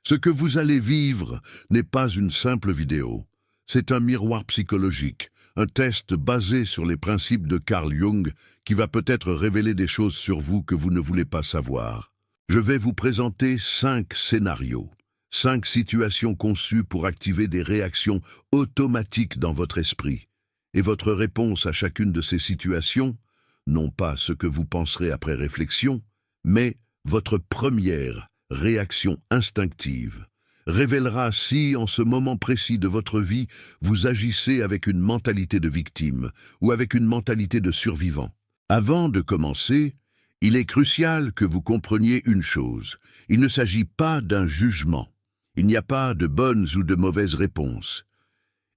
Ce que vous allez vivre n'est pas une simple vidéo. C'est un miroir psychologique, un test basé sur les principes de Carl Jung qui va peut-être révéler des choses sur vous que vous ne voulez pas savoir. Je vais vous présenter 5 scénarios, 5 situations conçues pour activer des réactions automatiques dans votre esprit. Et votre réponse à chacune de ces situations, non pas ce que vous penserez après réflexion, mais votre première réaction instinctive, révélera si, en ce moment précis de votre vie, vous agissez avec une mentalité de victime ou avec une mentalité de survivant. Avant de commencer, il est crucial que vous compreniez une chose. Il ne s'agit pas d'un jugement. Il n'y a pas de bonnes ou de mauvaises réponses.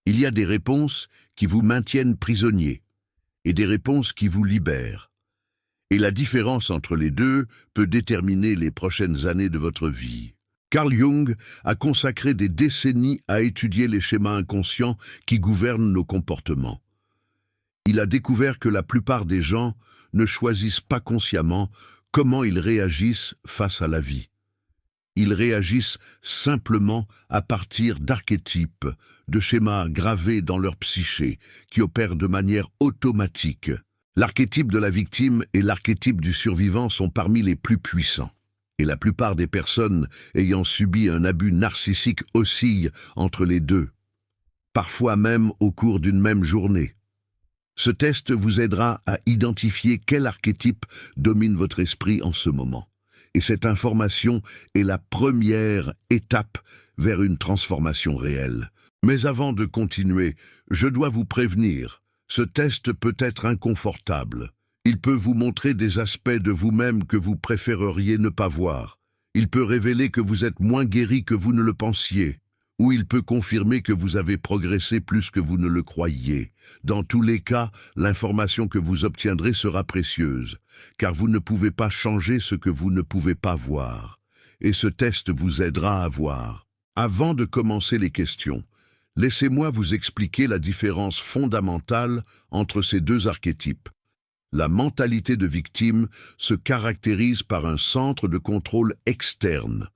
Il y a des réponses qui vous maintiennent prisonnier et des réponses qui vous libèrent. Et la différence entre les deux peut déterminer les prochaines années de votre vie. Carl Jung a consacré des décennies à étudier les schémas inconscients qui gouvernent nos comportements. Il a découvert que la plupart des gens ne choisissent pas consciemment comment ils réagissent face à la vie. Ils réagissent simplement à partir d'archétypes, de schémas gravés dans leur psyché, qui opèrent de manière automatique. L'archétype de la victime et l'archétype du survivant sont parmi les plus puissants. Et la plupart des personnes ayant subi un abus narcissique oscillent entre les deux, parfois même au cours d'une même journée. Ce test vous aidera à identifier quel archétype domine votre esprit en ce moment. Et cette information est la première étape vers une transformation réelle. Mais avant de continuer, je dois vous prévenir, ce test peut être inconfortable. Il peut vous montrer des aspects de vous-même que vous préféreriez ne pas voir. Il peut révéler que vous êtes moins guéri que vous ne le pensiez. Ou il peut confirmer que vous avez progressé plus que vous ne le croyiez. Dans tous les cas, l'information que vous obtiendrez sera précieuse, car vous ne pouvez pas changer ce que vous ne pouvez pas voir. Et ce test vous aidera à voir. Avant de commencer les questions, laissez-moi vous expliquer la différence fondamentale entre ces deux archétypes. La mentalité de victime se caractérise par un centre de contrôle externe.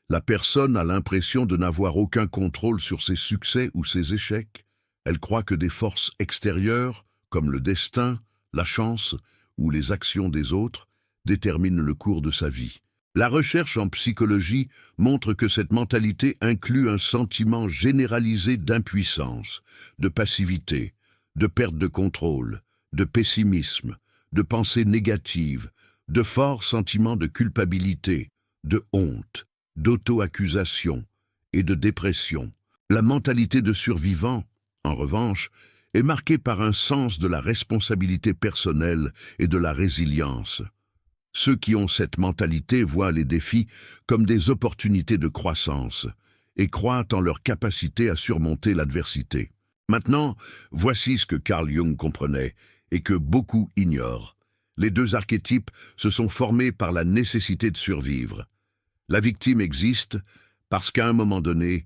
La personne a l'impression de n'avoir aucun contrôle sur ses succès ou ses échecs. Elle croit que des forces extérieures, comme le destin, la chance ou les actions des autres, déterminent le cours de sa vie. La recherche en psychologie montre que cette mentalité inclut un sentiment généralisé d'impuissance, de passivité, de perte de contrôle, de pessimisme, de pensée négative, de forts sentiments de culpabilité, de honte, d'auto-accusation et de dépression. La mentalité de survivant, en revanche, est marquée par un sens de la responsabilité personnelle et de la résilience. Ceux qui ont cette mentalité voient les défis comme des opportunités de croissance et croient en leur capacité à surmonter l'adversité. Maintenant, voici ce que Carl Jung comprenait et que beaucoup ignorent. Les deux archétypes se sont formés par la nécessité de survivre. La victime existe parce qu'à un moment donné,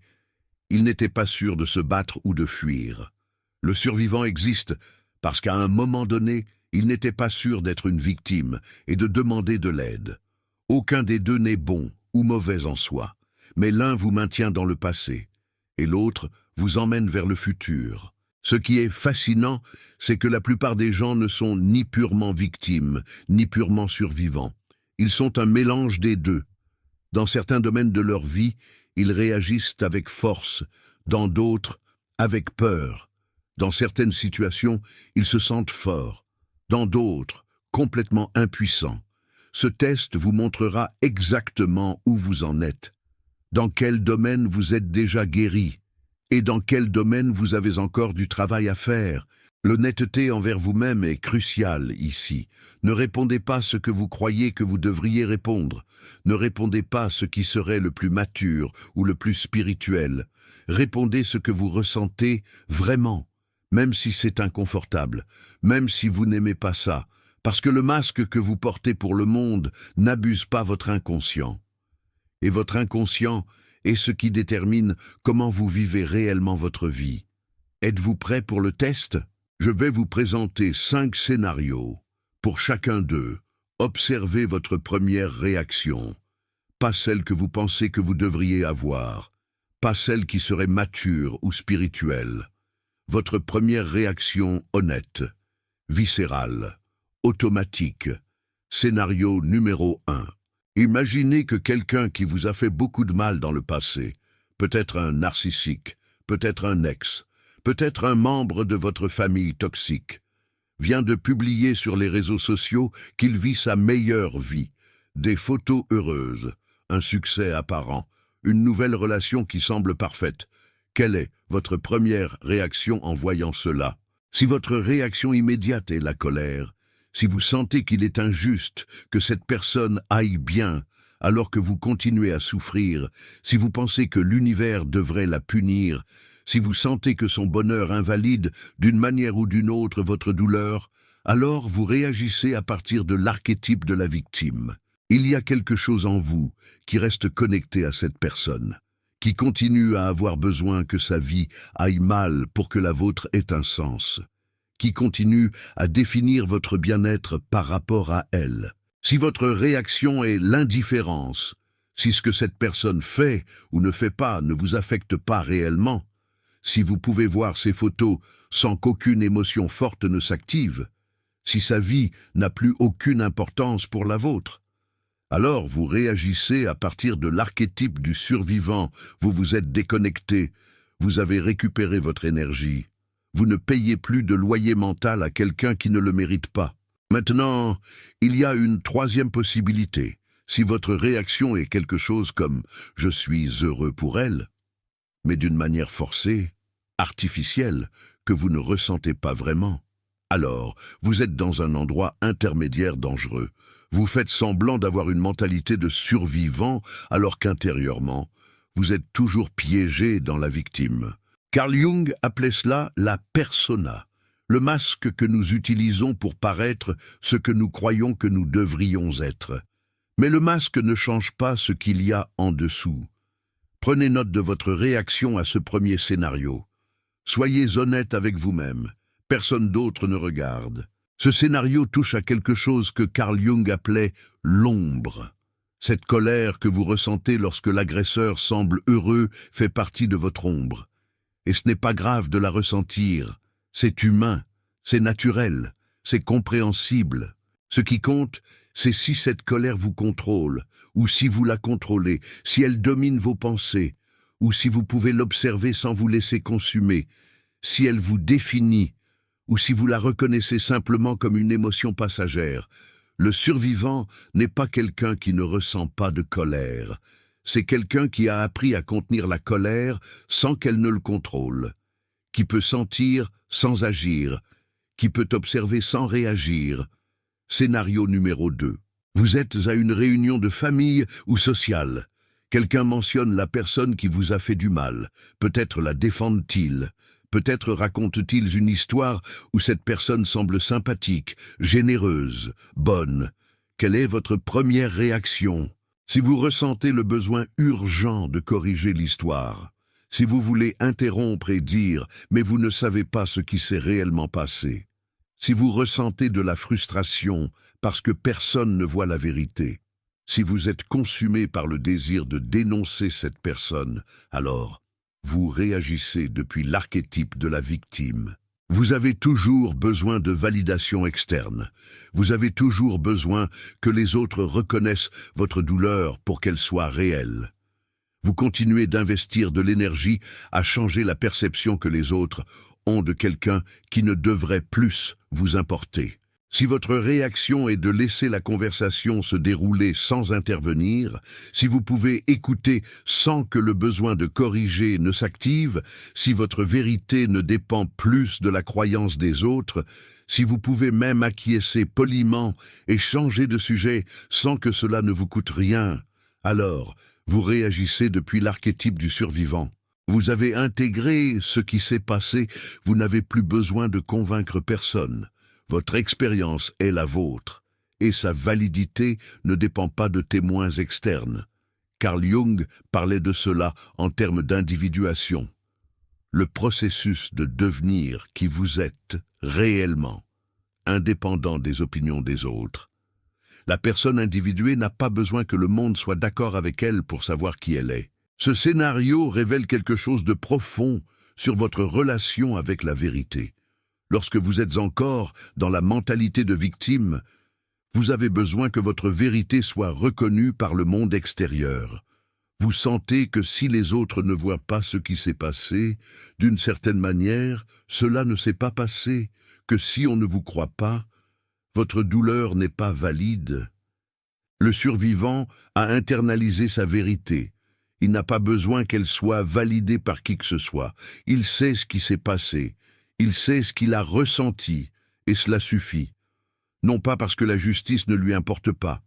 il n'était pas sûr de se battre ou de fuir. Le survivant existe parce qu'à un moment donné, il n'était pas sûr d'être une victime et de demander de l'aide. Aucun des deux n'est bon ou mauvais en soi, mais l'un vous maintient dans le passé et l'autre vous emmène vers le futur. Ce qui est fascinant, c'est que la plupart des gens ne sont ni purement victimes, ni purement survivants. Ils sont un mélange des deux. Dans certains domaines de leur vie, ils réagissent avec force, dans d'autres, avec peur. Dans certaines situations, ils se sentent forts, dans d'autres, complètement impuissants. Ce test vous montrera exactement où vous en êtes, dans quel domaine vous êtes déjà guéri, et dans quel domaine vous avez encore du travail à faire. L'honnêteté envers vous-même est cruciale ici. Ne répondez pas ce que vous croyez que vous devriez répondre. Ne répondez pas ce qui serait le plus mature ou le plus spirituel. Répondez ce que vous ressentez vraiment, même si c'est inconfortable, même si vous n'aimez pas ça, parce que le masque que vous portez pour le monde n'abuse pas votre inconscient. Et votre inconscient est ce qui détermine comment vous vivez réellement votre vie. Êtes-vous prêt pour le test ? Je vais vous présenter 5 scénarios. Pour chacun d'eux, observez votre première réaction. pas celle que vous pensez que vous devriez avoir, pas celle qui serait mature ou spirituelle. Votre première réaction honnête, viscérale, automatique. Scénario numéro 1. Imaginez que quelqu'un qui vous a fait beaucoup de mal dans le passé, peut-être un narcissique, peut-être un ex, peut-être un membre de votre famille toxique, vient de publier sur les réseaux sociaux qu'il vit sa meilleure vie, des photos heureuses, un succès apparent, une nouvelle relation qui semble parfaite. Quelle est votre première réaction en voyant cela? Si votre réaction immédiate est la colère, si vous sentez qu'il est injuste que cette personne aille bien alors que vous continuez à souffrir, si vous pensez que l'univers devrait la punir, si vous sentez que son bonheur invalide d'une manière ou d'une autre votre douleur, alors vous réagissez à partir de l'archétype de la victime. Il y a quelque chose en vous qui reste connecté à cette personne, qui continue à avoir besoin que sa vie aille mal pour que la vôtre ait un sens, qui continue à définir votre bien-être par rapport à elle. Si votre réaction est l'indifférence, si ce que cette personne fait ou ne fait pas ne vous affecte pas réellement, si vous pouvez voir ses photos sans qu'aucune émotion forte ne s'active, si sa vie n'a plus aucune importance pour la vôtre, alors vous réagissez à partir de l'archétype du survivant, vous vous êtes déconnecté, vous avez récupéré votre énergie. Vous ne payez plus de loyer mental à quelqu'un qui ne le mérite pas. Maintenant, il y a une troisième possibilité. Si votre réaction est quelque chose comme « je suis heureux pour elle », mais d'une manière forcée, artificielle, que vous ne ressentez pas vraiment, alors vous êtes dans un endroit intermédiaire dangereux. Vous faites semblant d'avoir une mentalité de survivant alors qu'intérieurement, vous êtes toujours piégé dans la victime. Carl Jung appelait cela la persona, le masque que nous utilisons pour paraître ce que nous croyons que nous devrions être. Mais le masque ne change pas ce qu'il y a en dessous. Prenez note de votre réaction à ce premier scénario. Soyez honnête avec vous-même. Personne d'autre ne regarde. Ce scénario touche à quelque chose que Carl Jung appelait l'ombre. Cette colère que vous ressentez lorsque l'agresseur semble heureux fait partie de votre ombre. Et ce n'est pas grave de la ressentir. C'est humain, c'est naturel, c'est compréhensible. Ce qui compte, c'est si cette colère vous contrôle, ou si vous la contrôlez, si elle domine vos pensées, ou si vous pouvez l'observer sans vous laisser consumer, si elle vous définit, ou si vous la reconnaissez simplement comme une émotion passagère. Le survivant n'est pas quelqu'un qui ne ressent pas de colère. C'est quelqu'un qui a appris à contenir la colère sans qu'elle ne le contrôle, qui peut sentir sans agir, qui peut observer sans réagir. Scénario numéro 2. Vous êtes à une réunion de famille ou sociale. Quelqu'un mentionne la personne qui vous a fait du mal. Peut-être la défendent-ils. Peut-être racontent-ils une histoire où cette personne semble sympathique, généreuse, bonne. Quelle est votre première réaction? Si vous ressentez le besoin urgent de corriger l'histoire, si vous voulez interrompre et dire « mais vous ne savez pas ce qui s'est réellement passé », si vous ressentez de la frustration parce que personne ne voit la vérité, si vous êtes consumé par le désir de dénoncer cette personne, alors vous réagissez depuis l'archétype de la victime. Vous avez toujours besoin de validation externe. Vous avez toujours besoin que les autres reconnaissent votre douleur pour qu'elle soit réelle. Vous continuez d'investir de l'énergie à changer la perception que les autres ont de quelqu'un qui ne devrait plus vous importer. Si votre réaction est de laisser la conversation se dérouler sans intervenir, si vous pouvez écouter sans que le besoin de corriger ne s'active, si votre vérité ne dépend plus de la croyance des autres, si vous pouvez même acquiescer poliment et changer de sujet sans que cela ne vous coûte rien, alors vous réagissez depuis l'archétype du survivant. Vous avez intégré ce qui s'est passé, vous n'avez plus besoin de convaincre personne. Votre expérience est la vôtre, et sa validité ne dépend pas de témoins externes. Carl Jung parlait de cela en termes d'individuation. Le processus de devenir qui vous êtes réellement, indépendant des opinions des autres. La personne individuée n'a pas besoin que le monde soit d'accord avec elle pour savoir qui elle est. Ce scénario révèle quelque chose de profond sur votre relation avec la vérité. Lorsque vous êtes encore dans la mentalité de victime, vous avez besoin que votre vérité soit reconnue par le monde extérieur. Vous sentez que si les autres ne voient pas ce qui s'est passé, d'une certaine manière, cela ne s'est pas passé, que si on ne vous croit pas, votre douleur n'est pas valide. Le survivant a internalisé sa vérité. Il n'a pas besoin qu'elle soit validée par qui que ce soit. Il sait ce qui s'est passé. Il sait ce qu'il a ressenti, et cela suffit. Non pas parce que la justice ne lui importe pas,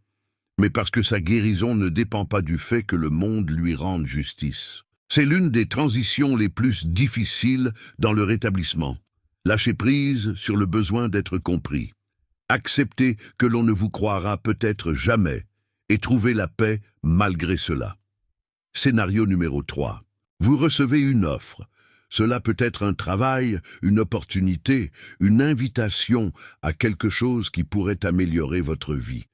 mais parce que sa guérison ne dépend pas du fait que le monde lui rende justice. C'est l'une des transitions les plus difficiles dans le rétablissement. Lâcher prise sur le besoin d'être compris. Accepter que l'on ne vous croira peut-être jamais et trouver la paix malgré cela. Scénario numéro 3. Vous recevez une offre. Cela peut être un travail, une opportunité, une invitation à quelque chose qui pourrait améliorer votre vie.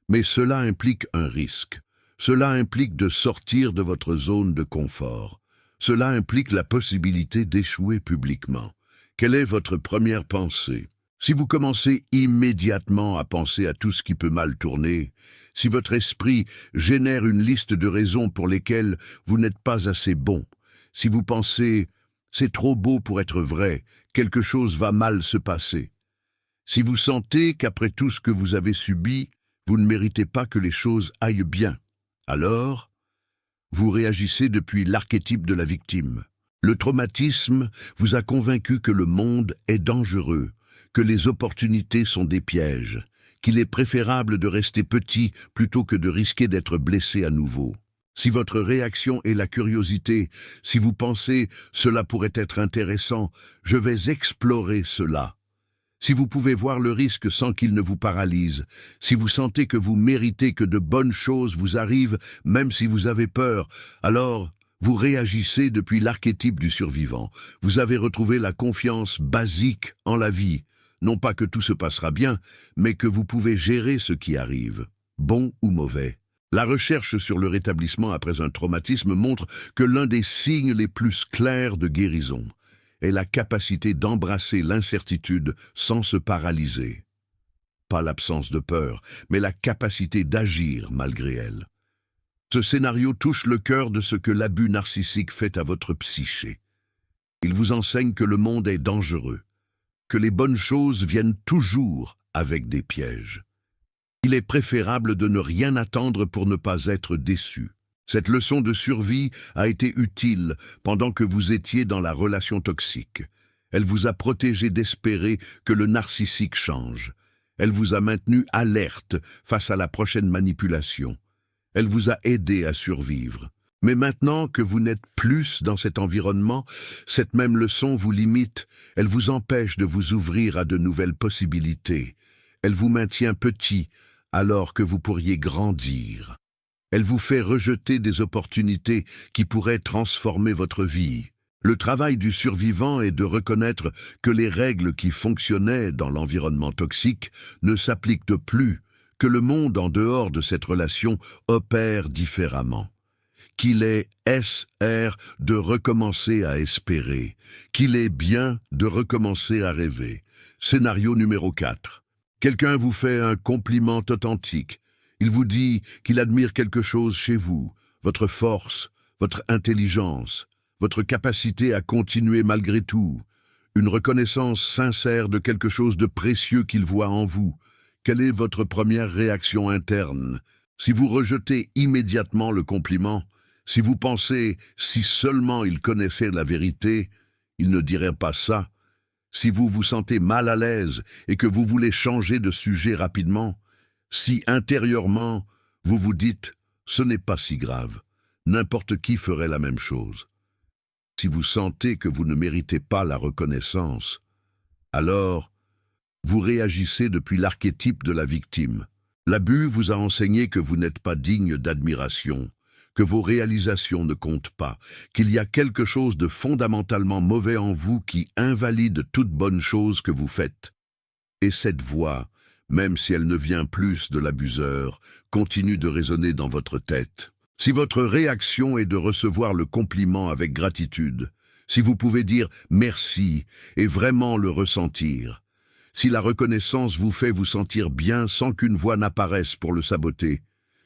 Mais cela implique un risque. Cela implique de sortir de votre zone de confort. Cela implique la possibilité d'échouer publiquement. Quelle est votre première pensée? Si vous commencez immédiatement à penser à tout ce qui peut mal tourner, si votre esprit génère une liste de raisons pour lesquelles vous n'êtes pas assez bon, si vous pensez « c'est trop beau pour être vrai, quelque chose va mal se passer », si vous sentez qu'après tout ce que vous avez subi, vous ne méritez pas que les choses aillent bien, alors vous réagissez depuis l'archétype de la victime. Le traumatisme vous a convaincu que le monde est dangereux, que les opportunités sont des pièges, qu'il est préférable de rester petit plutôt que de risquer d'être blessé à nouveau. Si votre réaction est la curiosité, si vous pensez « cela pourrait être intéressant, je vais explorer cela », si vous pouvez voir le risque sans qu'il ne vous paralyse, si vous sentez que vous méritez que de bonnes choses vous arrivent même si vous avez peur, alors vous réagissez depuis l'archétype du survivant. Vous avez retrouvé la confiance basique en la vie. Non pas que tout se passera bien, mais que vous pouvez gérer ce qui arrive, bon ou mauvais. La recherche sur le rétablissement après un traumatisme montre que l'un des signes les plus clairs de guérison est la capacité d'embrasser l'incertitude sans se paralyser. Pas l'absence de peur, mais la capacité d'agir malgré elle. Ce scénario touche le cœur de ce que l'abus narcissique fait à votre psyché. Il vous enseigne que le monde est dangereux, que les bonnes choses viennent toujours avec des pièges. Il est préférable de ne rien attendre pour ne pas être déçu. Cette leçon de survie a été utile pendant que vous étiez dans la relation toxique. Elle vous a protégé d'espérer que le narcissique change. Elle vous a maintenu alerte face à la prochaine manipulation. Elle vous a aidé à survivre. Mais maintenant que vous n'êtes plus dans cet environnement, cette même leçon vous limite, elle vous empêche de vous ouvrir à de nouvelles possibilités. Elle vous maintient petit alors que vous pourriez grandir. Elle vous fait rejeter des opportunités qui pourraient transformer votre vie. Le travail du survivant est de reconnaître que les règles qui fonctionnaient dans l'environnement toxique ne s'appliquent plus, que le monde en dehors de cette relation opère différemment. Qu'il est SR de recommencer à espérer, qu'il est bien de recommencer à rêver. Scénario numéro 4. Quelqu'un vous fait un compliment authentique. Il vous dit qu'il admire quelque chose chez vous, votre force, votre intelligence, votre capacité à continuer malgré tout, une reconnaissance sincère de quelque chose de précieux qu'il voit en vous. Quelle est votre première réaction interne? Si vous rejetez immédiatement le compliment, si vous pensez « si seulement il connaissait la vérité », il ne dirait pas ça. Si vous vous sentez mal à l'aise et que vous voulez changer de sujet rapidement, si intérieurement vous vous dites « ce n'est pas si grave, n'importe qui ferait la même chose ». Si vous sentez que vous ne méritez pas la reconnaissance, alors vous réagissez depuis l'archétype de la victime. L'abus vous a enseigné que vous n'êtes pas digne d'admiration, que vos réalisations ne comptent pas, qu'il y a quelque chose de fondamentalement mauvais en vous qui invalide toute bonne chose que vous faites. Et cette voix, même si elle ne vient plus de l'abuseur, continue de résonner dans votre tête. Si votre réaction est de recevoir le compliment avec gratitude, si vous pouvez dire merci et vraiment le ressentir, si la reconnaissance vous fait vous sentir bien sans qu'une voix n'apparaisse pour le saboter,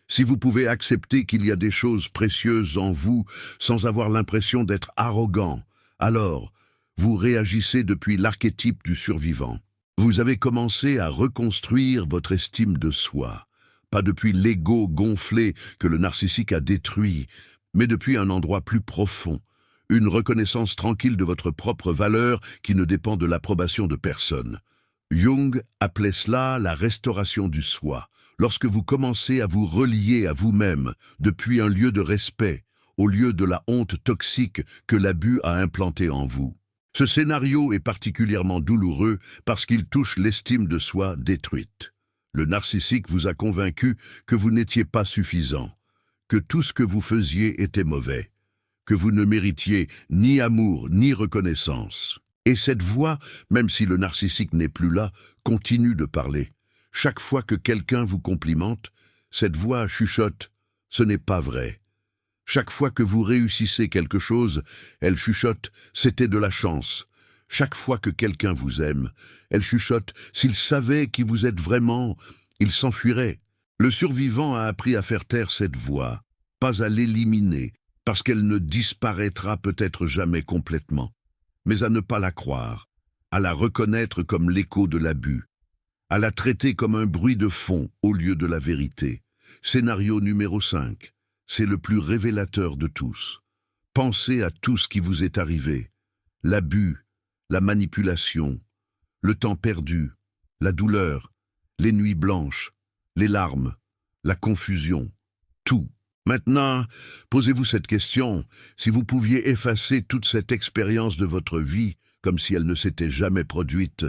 si vous pouvez accepter qu'il y a des choses précieuses en vous sans avoir l'impression d'être arrogant, alors vous réagissez depuis l'archétype du survivant. Vous avez commencé à reconstruire votre estime de soi, pas depuis l'ego gonflé que le narcissique a détruit, mais depuis un endroit plus profond, une reconnaissance tranquille de votre propre valeur qui ne dépend de l'approbation de personne. Jung appelait cela la restauration du soi, lorsque vous commencez à vous relier à vous-même depuis un lieu de respect, au lieu de la honte toxique que l'abus a implantée en vous. Ce scénario est particulièrement douloureux parce qu'il touche l'estime de soi détruite. Le narcissique vous a convaincu que vous n'étiez pas suffisant, que tout ce que vous faisiez était mauvais, que vous ne méritiez ni amour ni reconnaissance. Et cette voix, même si le narcissique n'est plus là, continue de parler. Chaque fois que quelqu'un vous complimente, cette voix chuchote « ce n'est pas vrai ». Chaque fois que vous réussissez quelque chose, elle chuchote « c'était de la chance ». Chaque fois que quelqu'un vous aime, elle chuchote « s'il savait qui vous êtes vraiment, il s'enfuirait ». Le survivant a appris à faire taire cette voix, pas à l'éliminer, parce qu'elle ne disparaîtra peut-être jamais complètement, mais à ne pas la croire, à la reconnaître comme l'écho de l'abus, à la traiter comme un bruit de fond au lieu de la vérité. Scénario numéro 5. C'est le plus révélateur de tous. Pensez à tout ce qui vous est arrivé. L'abus, la manipulation, le temps perdu, la douleur, les nuits blanches, les larmes, la confusion, tout. Maintenant, posez-vous cette question. Si vous pouviez effacer toute cette expérience de votre vie, comme si elle ne s'était jamais produite,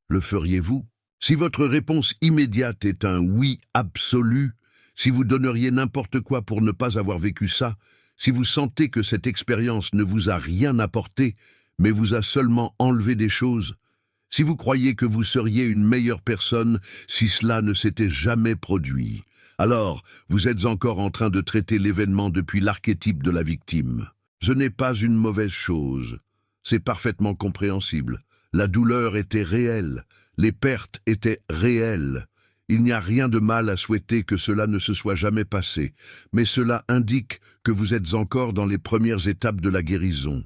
le feriez-vous? Si votre réponse immédiate est un oui absolu, si vous donneriez n'importe quoi pour ne pas avoir vécu ça, si vous sentez que cette expérience ne vous a rien apporté, mais vous a seulement enlevé des choses, si vous croyez que vous seriez une meilleure personne si cela ne s'était jamais produit, alors vous êtes encore en train de traiter l'événement depuis l'archétype de la victime. Ce n'est pas une mauvaise chose. C'est parfaitement compréhensible. La douleur était réelle. Les pertes étaient réelles. Il n'y a rien de mal à souhaiter que cela ne se soit jamais passé, mais cela indique que vous êtes encore dans les premières étapes de la guérison.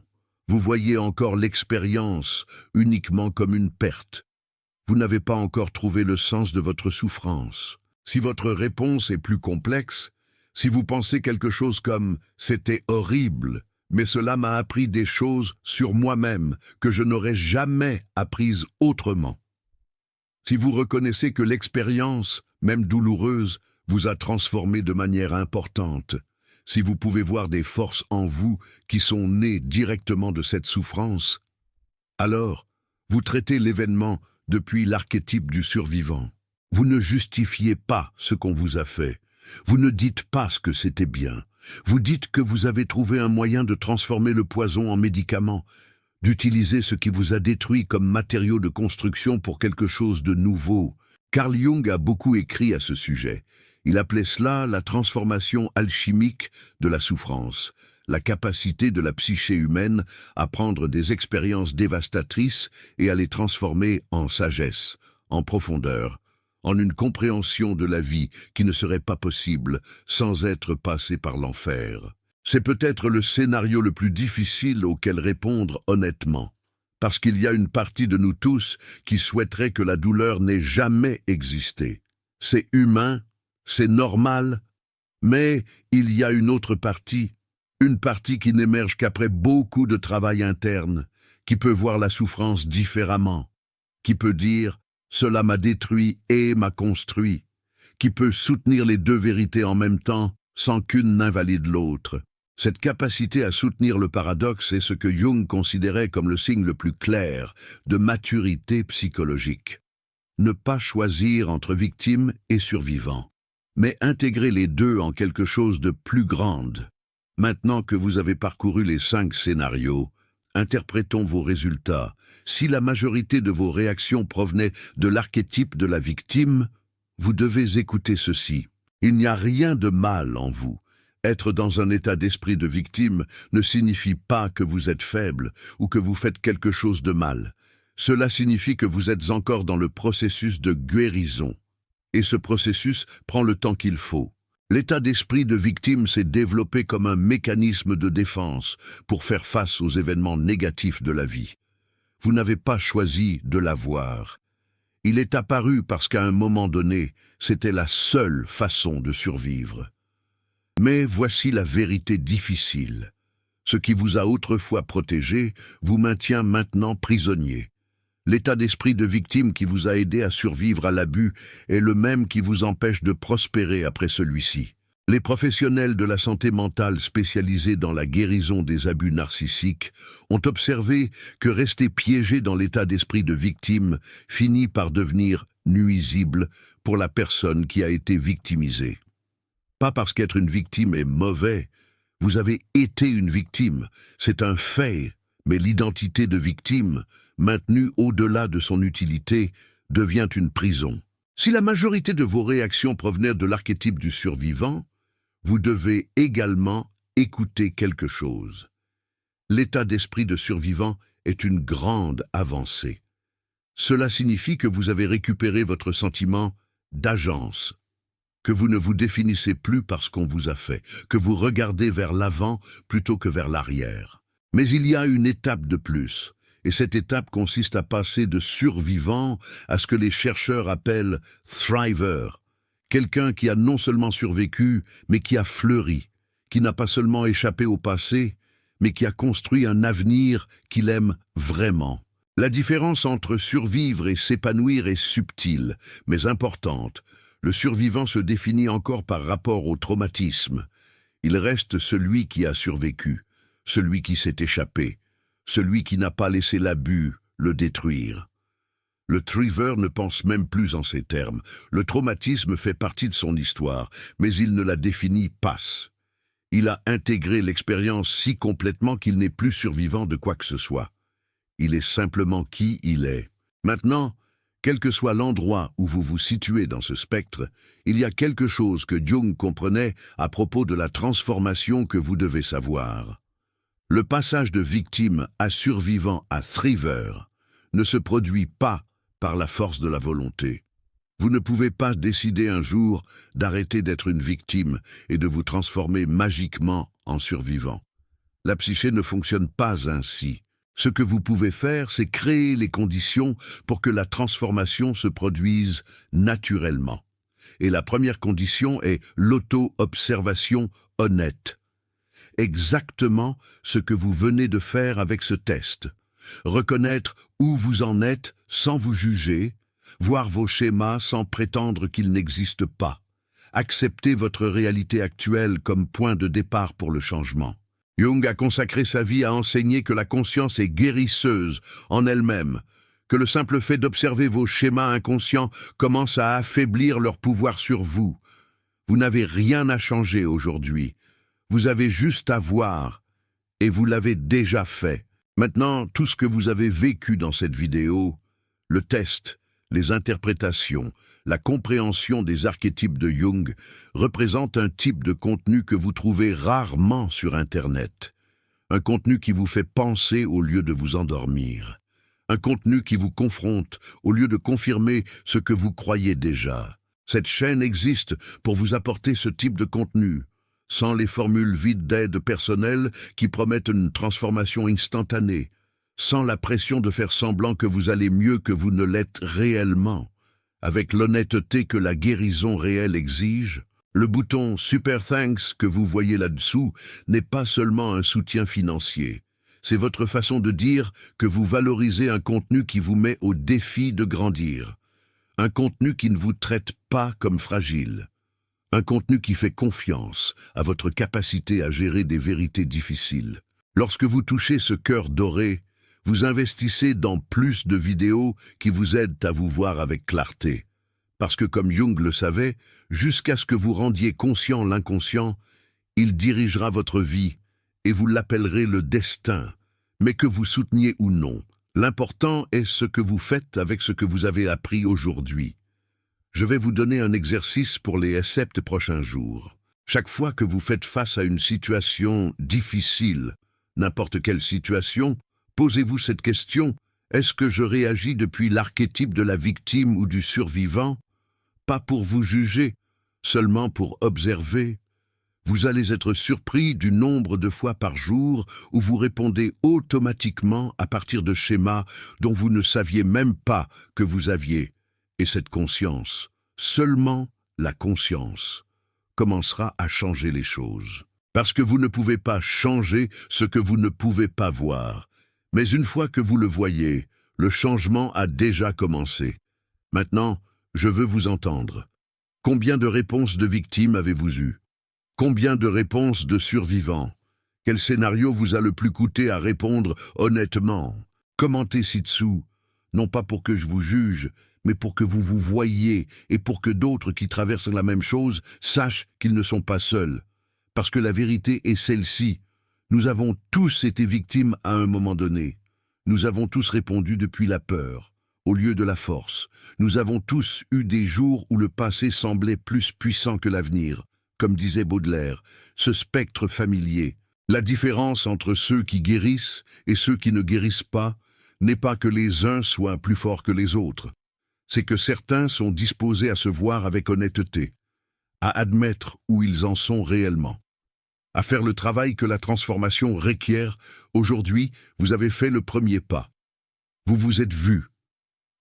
Vous voyez encore l'expérience uniquement comme une perte. Vous n'avez pas encore trouvé le sens de votre souffrance. Si votre réponse est plus complexe, si vous pensez quelque chose comme « c'était horrible », mais cela m'a appris des choses sur moi-même que je n'aurais jamais apprises autrement. Si vous reconnaissez que l'expérience, même douloureuse, vous a transformé de manière importante, si vous pouvez voir des forces en vous qui sont nées directement de cette souffrance, alors vous traitez l'événement depuis l'archétype du survivant. Vous ne justifiez pas ce qu'on vous a fait. Vous ne dites pas ce que c'était bien. Vous dites que vous avez trouvé un moyen de transformer le poison en médicament, d'utiliser ce qui vous a détruit comme matériau de construction pour quelque chose de nouveau. Carl Jung a beaucoup écrit à ce sujet. Il appelait cela la transformation alchimique de la souffrance, la capacité de la psyché humaine à prendre des expériences dévastatrices et à les transformer en sagesse, en profondeur, en une compréhension de la vie qui ne serait pas possible sans être passé par l'enfer. C'est peut-être le scénario le plus difficile auquel répondre honnêtement, parce qu'il y a une partie de nous tous qui souhaiterait que la douleur n'ait jamais existé. C'est humain, c'est normal, mais il y a une autre partie, une partie qui n'émerge qu'après beaucoup de travail interne, qui peut voir la souffrance différemment, qui peut dire « cela m'a détruit et m'a construit », qui peut soutenir les deux vérités en même temps sans qu'une n'invalide l'autre. Cette capacité à soutenir le paradoxe est ce que Jung considérait comme le signe le plus clair de maturité psychologique. Ne pas choisir entre victime et survivant, mais intégrer les deux en quelque chose de plus grande. Maintenant que vous avez parcouru les 5 scénarios, interprétons vos résultats. Si la majorité de vos réactions provenaient de l'archétype de la victime, vous devez écouter ceci. Il n'y a rien de mal en vous. Être dans un état d'esprit de victime ne signifie pas que vous êtes faible ou que vous faites quelque chose de mal. Cela signifie que vous êtes encore dans le processus de guérison. Et ce processus prend le temps qu'il faut. L'état d'esprit de victime s'est développé comme un mécanisme de défense pour faire face aux événements négatifs de la vie. Vous n'avez pas choisi de l'avoir. Il est apparu parce qu'à un moment donné, c'était la seule façon de survivre. Mais voici la vérité difficile. Ce qui vous a autrefois protégé vous maintient maintenant prisonnier. L'état d'esprit de victime qui vous a aidé à survivre à l'abus est le même qui vous empêche de prospérer après celui-ci. Les professionnels de la santé mentale spécialisés dans la guérison des abus narcissiques ont observé que rester piégé dans l'état d'esprit de victime finit par devenir nuisible pour la personne qui a été victimisée. Pas parce qu'être une victime est mauvais, vous avez été une victime, c'est un fait, mais l'identité de victime, maintenue au-delà de son utilité, devient une prison. Si la majorité de vos réactions provenaient de l'archétype du survivant, vous devez également écouter quelque chose. L'état d'esprit de survivant est une grande avancée. Cela signifie que vous avez récupéré votre sentiment d'agence, que vous ne vous définissez plus par ce qu'on vous a fait, que vous regardez vers l'avant plutôt que vers l'arrière. Mais il y a une étape de plus, et cette étape consiste à passer de survivant à ce que les chercheurs appellent thriver, quelqu'un qui a non seulement survécu, mais qui a fleuri, qui n'a pas seulement échappé au passé, mais qui a construit un avenir qu'il aime vraiment. La différence entre survivre et s'épanouir est subtile, mais importante. Le survivant se définit encore par rapport au traumatisme. Il reste celui qui a survécu, celui qui s'est échappé, celui qui n'a pas laissé l'abus le détruire. Le thriver ne pense même plus en ces termes. Le traumatisme fait partie de son histoire, mais il ne la définit pas. Il a intégré l'expérience si complètement qu'il n'est plus survivant de quoi que ce soit. Il est simplement qui il est. Maintenant, quel que soit l'endroit où vous vous situez dans ce spectre, il y a quelque chose que Jung comprenait à propos de la transformation que vous devez savoir. Le passage de victime à survivant à thriver ne se produit pas par la force de la volonté. Vous ne pouvez pas décider un jour d'arrêter d'être une victime et de vous transformer magiquement en survivant. La psyché ne fonctionne pas ainsi. Ce que vous pouvez faire, c'est créer les conditions pour que la transformation se produise naturellement. Et la première condition est l'auto-observation honnête. Exactement ce que vous venez de faire avec ce test. Reconnaître où vous en êtes sans vous juger, voir vos schémas sans prétendre qu'ils n'existent pas. Accepter votre réalité actuelle comme point de départ pour le changement. Jung a consacré sa vie à enseigner que la conscience est guérisseuse en elle-même, que le simple fait d'observer vos schémas inconscients commence à affaiblir leur pouvoir sur vous. Vous n'avez rien à changer aujourd'hui. Vous avez juste à voir, et vous l'avez déjà fait. Maintenant, tout ce que vous avez vécu dans cette vidéo, le test, les interprétations, la compréhension des archétypes de Jung représente un type de contenu que vous trouvez rarement sur Internet. Un contenu qui vous fait penser au lieu de vous endormir. Un contenu qui vous confronte au lieu de confirmer ce que vous croyez déjà. Cette chaîne existe pour vous apporter ce type de contenu, sans les formules vides d'aide personnelle qui promettent une transformation instantanée, sans la pression de faire semblant que vous allez mieux que vous ne l'êtes réellement. Avec l'honnêteté que la guérison réelle exige, le bouton « Super Thanks » que vous voyez là-dessous n'est pas seulement un soutien financier. C'est votre façon de dire que vous valorisez un contenu qui vous met au défi de grandir. Un contenu qui ne vous traite pas comme fragile. Un contenu qui fait confiance à votre capacité à gérer des vérités difficiles. Lorsque vous touchez ce cœur doré, vous investissez dans plus de vidéos qui vous aident à vous voir avec clarté. Parce que comme Jung le savait, jusqu'à ce que vous rendiez conscient l'inconscient, il dirigera votre vie et vous l'appellerez le destin. mais que vous souteniez ou non. L'important est ce que vous faites avec ce que vous avez appris aujourd'hui. Je vais vous donner un exercice pour les 7 prochains jours. Chaque fois que vous faites face à une situation difficile, n'importe quelle situation, posez-vous cette question: est-ce que je réagis depuis l'archétype de la victime ou du survivant? Pas pour vous juger, seulement pour observer. Vous allez être surpris du nombre de fois par jour où vous répondez automatiquement à partir de schémas dont vous ne saviez même pas que vous aviez. Et cette conscience, seulement la conscience, commencera à changer les choses. Parce que vous ne pouvez pas changer ce que vous ne pouvez pas voir. Mais une fois que vous le voyez, le changement a déjà commencé. Maintenant, je veux vous entendre. Combien de réponses de victimes avez-vous eues? Combien de réponses de survivants? Quel scénario vous a le plus coûté à répondre honnêtement? Commentez ci-dessous, non pas pour que je vous juge, mais pour que vous vous voyiez et pour que d'autres qui traversent la même chose sachent qu'ils ne sont pas seuls. Parce que la vérité est celle-ci. Nous avons tous été victimes à un moment donné. Nous avons tous répondu depuis la peur, au lieu de la force. Nous avons tous eu des jours où le passé semblait plus puissant que l'avenir, comme disait Baudelaire, ce spectre familier. La différence entre ceux qui guérissent et ceux qui ne guérissent pas n'est pas que les uns soient plus forts que les autres. C'est que certains sont disposés à se voir avec honnêteté, à admettre où ils en sont réellement, à faire le travail que la transformation requiert. Aujourd'hui, vous avez fait le premier pas. Vous vous êtes vu,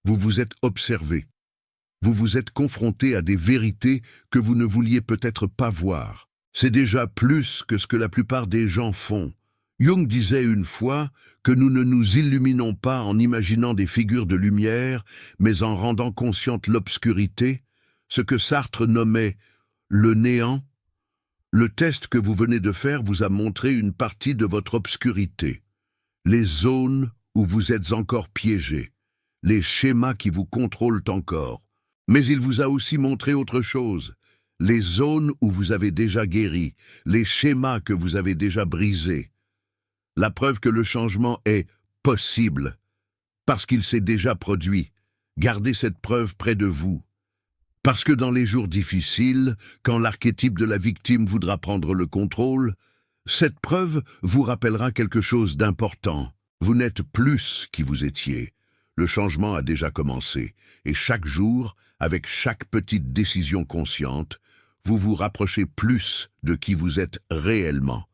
vous vous êtes observé, vous vous êtes confronté à des vérités que vous ne vouliez peut-être pas voir. C'est déjà plus que ce que la plupart des gens font. Jung disait une fois que nous ne nous illuminons pas en imaginant des figures de lumière, mais en rendant consciente l'obscurité, ce que Sartre nommait le néant. Le test que vous venez de faire vous a montré une partie de votre obscurité, les zones où vous êtes encore piégé, les schémas qui vous contrôlent encore. Mais il vous a aussi montré autre chose, les zones où vous avez déjà guéri, les schémas que vous avez déjà brisés. La preuve que le changement est possible, parce qu'il s'est déjà produit. Gardez cette preuve près de vous. Parce que dans les jours difficiles, quand l'archétype de la victime voudra prendre le contrôle, cette preuve vous rappellera quelque chose d'important. Vous n'êtes plus qui vous étiez. Le changement a déjà commencé, et chaque jour, avec chaque petite décision consciente, vous vous rapprochez plus de qui vous êtes réellement.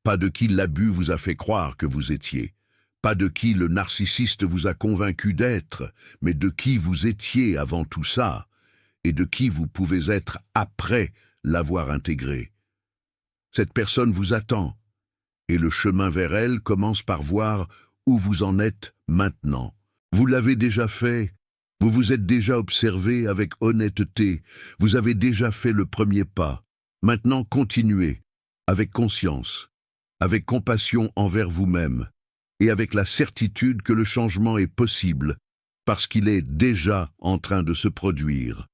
Pas de qui l'abus vous a fait croire que vous étiez, pas de qui le narcissiste vous a convaincu d'être, mais de qui vous étiez avant tout ça, et de qui vous pouvez être après l'avoir intégré. Cette personne vous attend, et le chemin vers elle commence par voir où vous en êtes maintenant. Vous l'avez déjà fait, vous vous êtes déjà observé avec honnêteté, vous avez déjà fait le premier pas. Maintenant continuez, avec conscience, avec compassion envers vous-même, et avec la certitude que le changement est possible, parce qu'il est déjà en train de se produire.